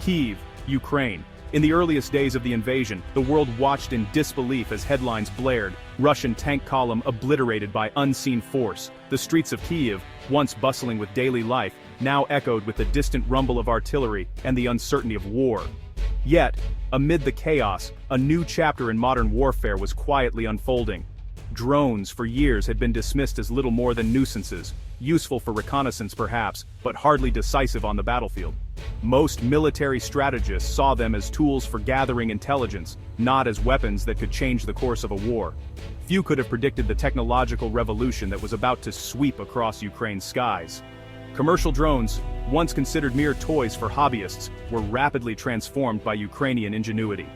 Kyiv, Ukraine. In the earliest days of the invasion, the world watched in disbelief as headlines blared, Russian tank column obliterated by unseen force. The streets of Kyiv, once bustling with daily life, now echoed with the distant rumble of artillery and the uncertainty of war. Yet, amid the chaos, a new chapter in modern warfare was quietly unfolding. Drones for years had been dismissed as little more than nuisances, useful for reconnaissance perhaps, but hardly decisive on the battlefield. Most military strategists saw them as tools for gathering intelligence, not as weapons that could change the course of a war. Few could have predicted the technological revolution that was about to sweep across Ukraine's skies. Commercial drones, once considered mere toys for hobbyists, were rapidly transformed by Ukrainian ingenuity.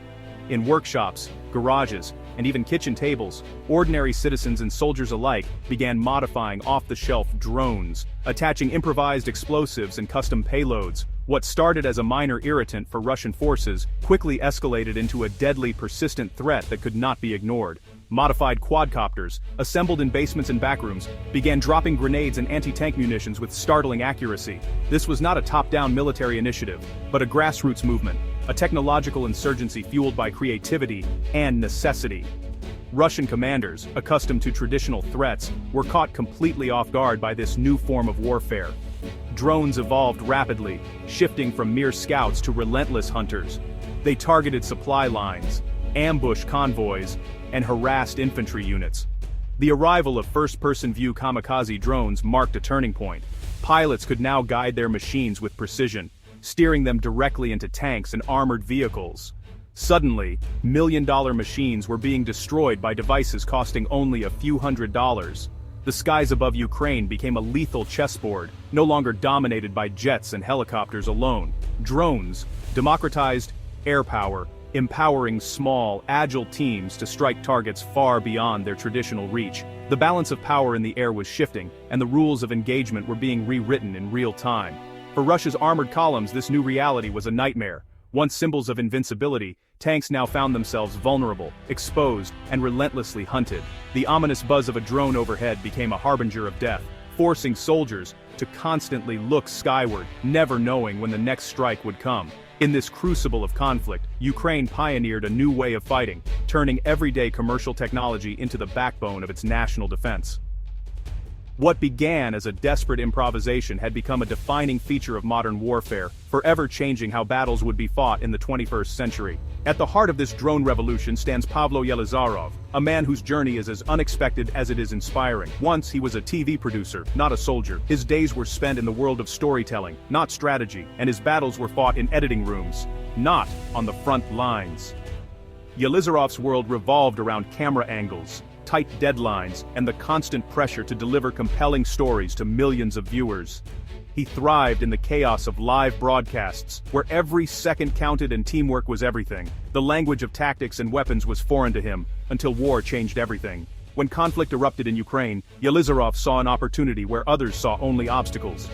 In workshops, garages, and even kitchen tables, ordinary citizens and soldiers alike began modifying off-the-shelf drones, attaching improvised explosives and custom payloads. What started as a minor irritant for Russian forces quickly escalated into a deadly, persistent threat that could not be ignored. Modified quadcopters, assembled in basements and backrooms, began dropping grenades and anti-tank munitions with startling accuracy. This was not a top-down military initiative, but a grassroots movement, a technological insurgency fueled by creativity and necessity. Russian commanders, accustomed to traditional threats, were caught completely off guard by this new form of warfare. Drones evolved rapidly, shifting from mere scouts to relentless hunters. They targeted supply lines, ambushed convoys, and harassed infantry units. The arrival of first-person view kamikaze drones marked a turning point. Pilots could now guide their machines with precision, steering them directly into tanks and armored vehicles. Suddenly, million-dollar machines were being destroyed by devices costing only a few $100s. The skies above Ukraine became a lethal chessboard, no longer dominated by jets and helicopters alone. Drones democratized air power, empowering small, agile teams to strike targets far beyond their traditional reach. The balance of power in the air was shifting, and the rules of engagement were being rewritten in real time. For Russia's armored columns, this new reality was a nightmare. Once symbols of invincibility, tanks now found themselves vulnerable, exposed, and relentlessly hunted. The ominous buzz of a drone overhead became a harbinger of death, forcing soldiers to constantly look skyward, never knowing when the next strike would come. In this crucible of conflict, Ukraine pioneered a new way of fighting, turning everyday commercial technology into the backbone of its national defense. What began as a desperate improvisation had become a defining feature of modern warfare, forever changing how battles would be fought in the 21st century. At the heart of this drone revolution stands Pavlo Yelizarov, a man whose journey is as unexpected as it is inspiring. Once he was a TV producer, not a soldier. His days were spent in the world of storytelling, not strategy, and his battles were fought in editing rooms, not on the front lines. Yelizarov's world revolved around camera angles, tight deadlines, and the constant pressure to deliver compelling stories to millions of viewers. He thrived in the chaos of live broadcasts, where every second counted and teamwork was everything. The language of tactics and weapons was foreign to him, until war changed everything. When conflict erupted in Ukraine, Yelizarov saw an opportunity where others saw only obstacles.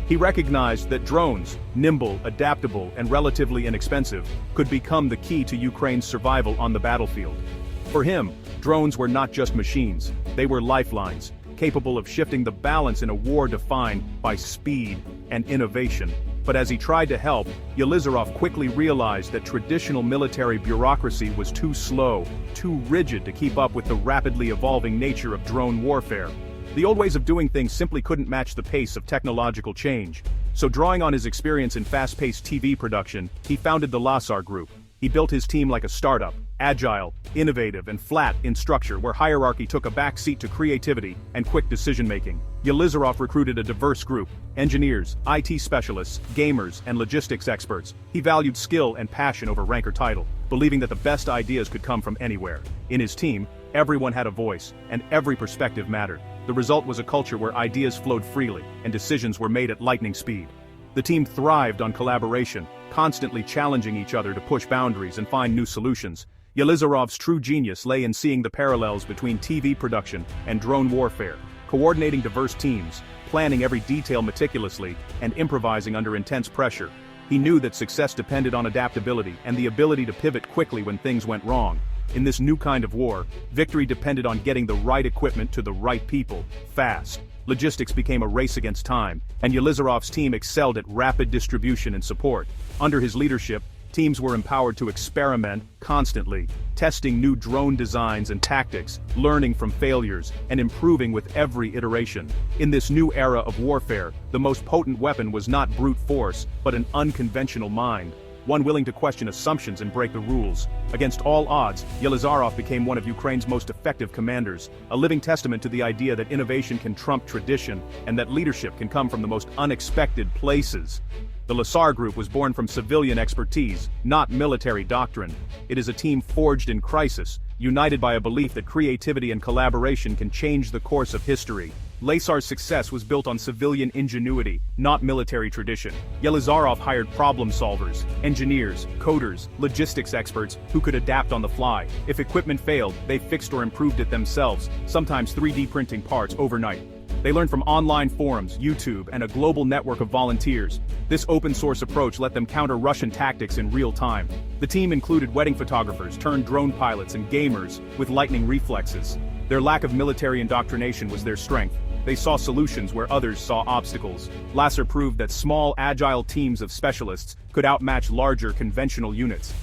He recognized that drones, nimble, adaptable, and relatively inexpensive, could become the key to Ukraine's survival on the battlefield. For him, drones were not just machines, they were lifelines, capable of shifting the balance in a war defined by speed and innovation. But as he tried to help, Yelizarov quickly realized that traditional military bureaucracy was too slow, too rigid to keep up with the rapidly evolving nature of drone warfare. The old ways of doing things simply couldn't match the pace of technological change. So drawing on his experience in fast-paced TV production, he founded the Lasar Group. He built his team like a startup, agile, innovative, and flat in structure, where hierarchy took a backseat to creativity and quick decision-making. Yelizarov recruited a diverse group: engineers, IT specialists, gamers, and logistics experts. He valued skill and passion over rank or title, believing that the best ideas could come from anywhere. In his team, everyone had a voice, and every perspective mattered. The result was a culture where ideas flowed freely, and decisions were made at lightning speed. The team thrived on collaboration, constantly challenging each other to push boundaries and find new solutions. Yelizarov's true genius lay in seeing the parallels between TV production and drone warfare, coordinating diverse teams, planning every detail meticulously, and improvising under intense pressure. He knew that success depended on adaptability and the ability to pivot quickly when things went wrong. In this new kind of war, victory depended on getting the right equipment to the right people, fast. Logistics became a race against time, and Yelizarov's team excelled at rapid distribution and support. Under his leadership, teams were empowered to experiment constantly, testing new drone designs and tactics, learning from failures, and improving with every iteration. In this new era of warfare, the most potent weapon was not brute force, but an unconventional mind, one willing to question assumptions and break the rules. Against all odds, Yelizarov became one of Ukraine's most effective commanders, a living testament to the idea that innovation can trump tradition, and that leadership can come from the most unexpected places. The Lasar Group was born from civilian expertise, not military doctrine. It is a team forged in crisis, united by a belief that creativity and collaboration can change the course of history. Lasar's success was built on civilian ingenuity, not military tradition. Yelizarov hired problem solvers, engineers, coders, logistics experts who could adapt on the fly. If equipment failed, they fixed or improved it themselves, sometimes 3D printing parts overnight. They learned from online forums, YouTube, and a global network of volunteers. This open-source approach let them counter Russian tactics in real time. The team included wedding photographers turned drone pilots and gamers with lightning reflexes. Their lack of military indoctrination was their strength. They saw solutions where others saw obstacles. Lasar proved that small, agile teams of specialists could outmatch larger, conventional units.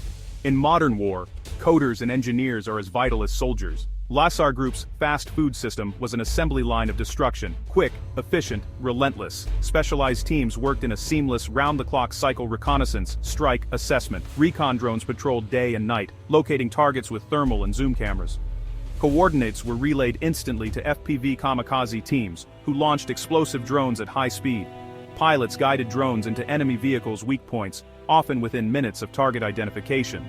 In modern war, coders and engineers are as vital as soldiers. Lasar Group's fast food system was an assembly line of destruction, quick, efficient, relentless. Specialized teams worked in a seamless, round-the-clock cycle reconnaissance, strike, assessment. Recon drones patrolled day and night, locating targets with thermal and zoom cameras. Coordinates were relayed instantly to FPV kamikaze teams, who launched explosive drones at high speed. Pilots guided drones into enemy vehicles' weak points, often within minutes of target identification.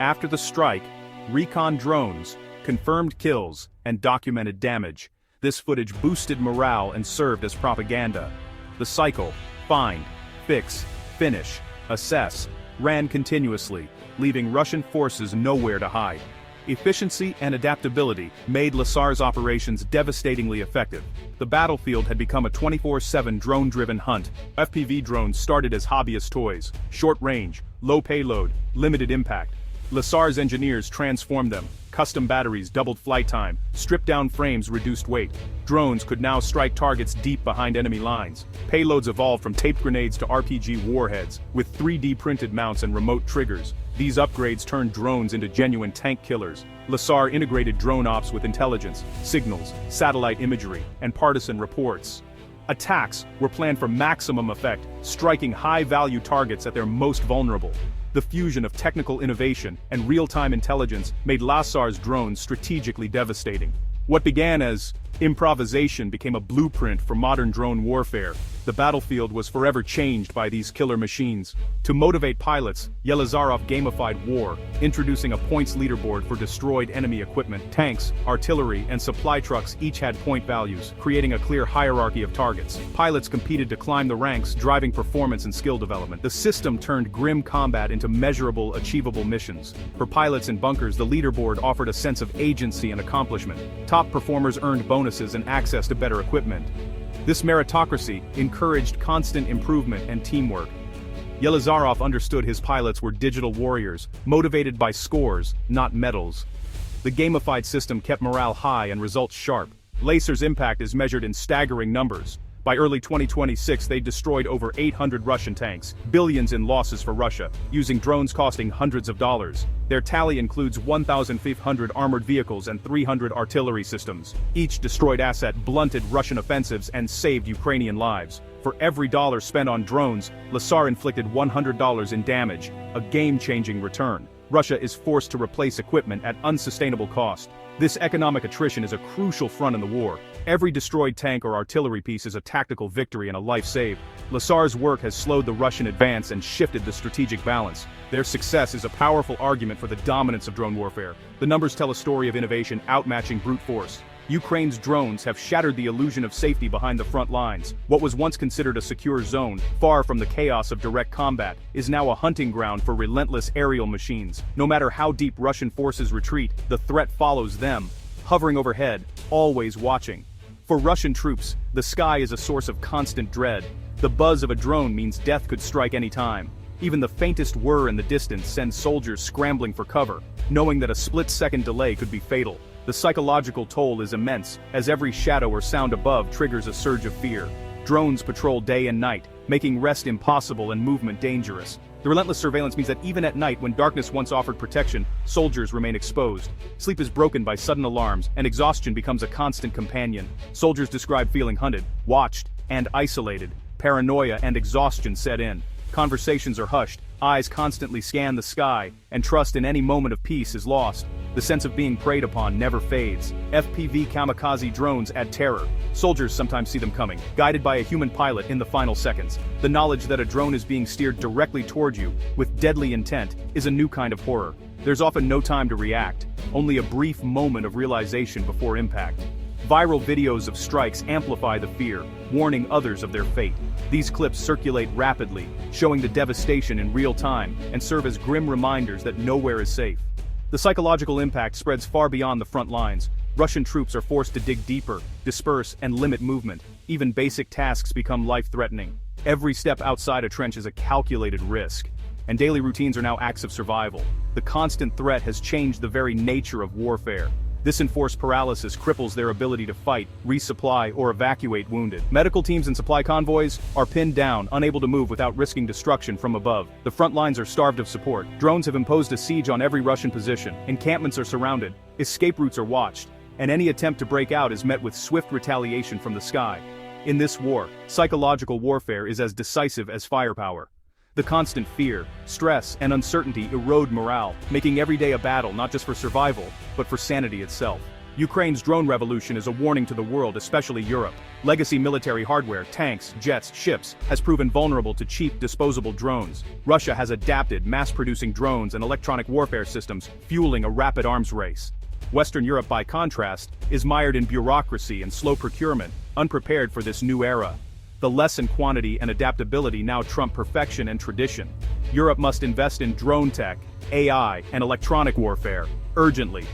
After the strike, recon drones confirmed kills and documented damage. This footage boosted morale and served as propaganda. The cycle, find, fix, finish, assess, ran continuously, leaving Russian forces nowhere to hide. Efficiency and adaptability made Lasar's operations devastatingly effective. The battlefield had become a 24/7 drone-driven hunt. FPV drones started as hobbyist toys, short range, low payload, limited impact. Lasar's engineers transformed them. Custom batteries doubled flight time, stripped-down frames reduced weight. Drones could now strike targets deep behind enemy lines. Payloads evolved from taped grenades to RPG warheads, with 3D printed mounts and remote triggers. These upgrades turned drones into genuine tank killers. Lasar integrated drone ops with intelligence, signals, satellite imagery, and partisan reports. Attacks were planned for maximum effect, striking high-value targets at their most vulnerable. The fusion of technical innovation and real-time intelligence made Lasar's drones strategically devastating. What began as improvisation became a blueprint for modern drone warfare. The battlefield was forever changed by these killer machines. To motivate pilots, Yelizarov gamified war, introducing a points leaderboard for destroyed enemy equipment. Tanks, artillery, and supply trucks each had point values, creating a clear hierarchy of targets. Pilots competed to climb the ranks, driving performance and skill development. The system turned grim combat into measurable, achievable missions. For pilots in bunkers, the leaderboard offered a sense of agency and accomplishment. Top performers earned bonuses and access to better equipment. This meritocracy encouraged constant improvement and teamwork. Yelizarov understood his pilots were digital warriors, motivated by scores, not medals. The gamified system kept morale high and results sharp. Lasar's impact is measured in staggering numbers. By early 2026, they destroyed over 800 Russian tanks, billions in losses for Russia, using drones costing hundreds of dollars. Their tally includes 1,500 armored vehicles and 300 artillery systems. Each destroyed asset blunted Russian offensives and saved Ukrainian lives. For every dollar spent on drones, Lasar inflicted $100 in damage, a game-changing return. Russia is forced to replace equipment at unsustainable cost. This economic attrition is a crucial front in the war. Every destroyed tank or artillery piece is a tactical victory and a life saved. Lasar's work has slowed the Russian advance and shifted the strategic balance. Their success is a powerful argument for the dominance of drone warfare. The numbers tell a story of innovation outmatching brute force. Ukraine's drones have shattered the illusion of safety behind the front lines. What was once considered a secure zone, far from the chaos of direct combat, is now a hunting ground for relentless aerial machines. No matter how deep Russian forces retreat, the threat follows them, hovering overhead, always watching. For Russian troops, the sky is a source of constant dread. The buzz of a drone means death could strike any time. Even the faintest whir in the distance sends soldiers scrambling for cover, knowing that a split-second delay could be fatal. The psychological toll is immense, as every shadow or sound above triggers a surge of fear. Drones patrol day and night, making rest impossible and movement dangerous. The relentless surveillance means that even at night when darkness once offered protection, soldiers remain exposed. Sleep is broken by sudden alarms, and exhaustion becomes a constant companion. Soldiers describe feeling hunted, watched, and isolated. Paranoia and exhaustion set in. Conversations are hushed, eyes constantly scan the sky, and trust in any moment of peace is lost. The sense of being preyed upon never fades. FPV kamikaze drones add terror. Soldiers sometimes see them coming, guided by a human pilot in the final seconds. The knowledge that a drone is being steered directly toward you, with deadly intent, is a new kind of horror. There's often no time to react, only a brief moment of realization before impact. Viral videos of strikes amplify the fear, warning others of their fate. These clips circulate rapidly, showing the devastation in real time, and serve as grim reminders that nowhere is safe. The psychological impact spreads far beyond the front lines. Russian troops are forced to dig deeper, disperse, and limit movement. Even basic tasks become life-threatening. Every step outside a trench is a calculated risk, and daily routines are now acts of survival. The constant threat has changed the very nature of warfare. This enforced paralysis cripples their ability to fight, resupply, or evacuate wounded. Medical teams and supply convoys are pinned down, unable to move without risking destruction from above. The front lines are starved of support. Drones have imposed a siege on every Russian position. Encampments are surrounded. Escape routes are watched. And any attempt to break out is met with swift retaliation from the sky. In this war, psychological warfare is as decisive as firepower. The constant fear, stress, and uncertainty erode morale, making every day a battle not just for survival, but for sanity itself. Ukraine's drone revolution is a warning to the world, especially Europe. Legacy military hardware, tanks, jets, ships, has proven vulnerable to cheap, disposable drones. Russia has adapted, mass-producing drones and electronic warfare systems, fueling a rapid arms race. Western Europe, by contrast, is mired in bureaucracy and slow procurement, unprepared for this new era. The lesson quantity and adaptability now trump perfection and tradition. Europe must invest in drone tech, AI, and electronic warfare, urgently.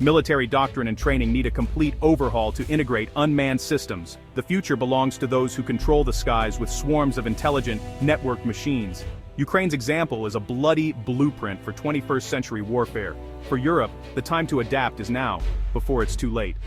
Military doctrine and training need a complete overhaul to integrate unmanned systems. The future belongs to those who control the skies with swarms of intelligent, networked machines. Ukraine's example is a bloody blueprint for 21st century warfare. For Europe, the time to adapt is now, before it's too late.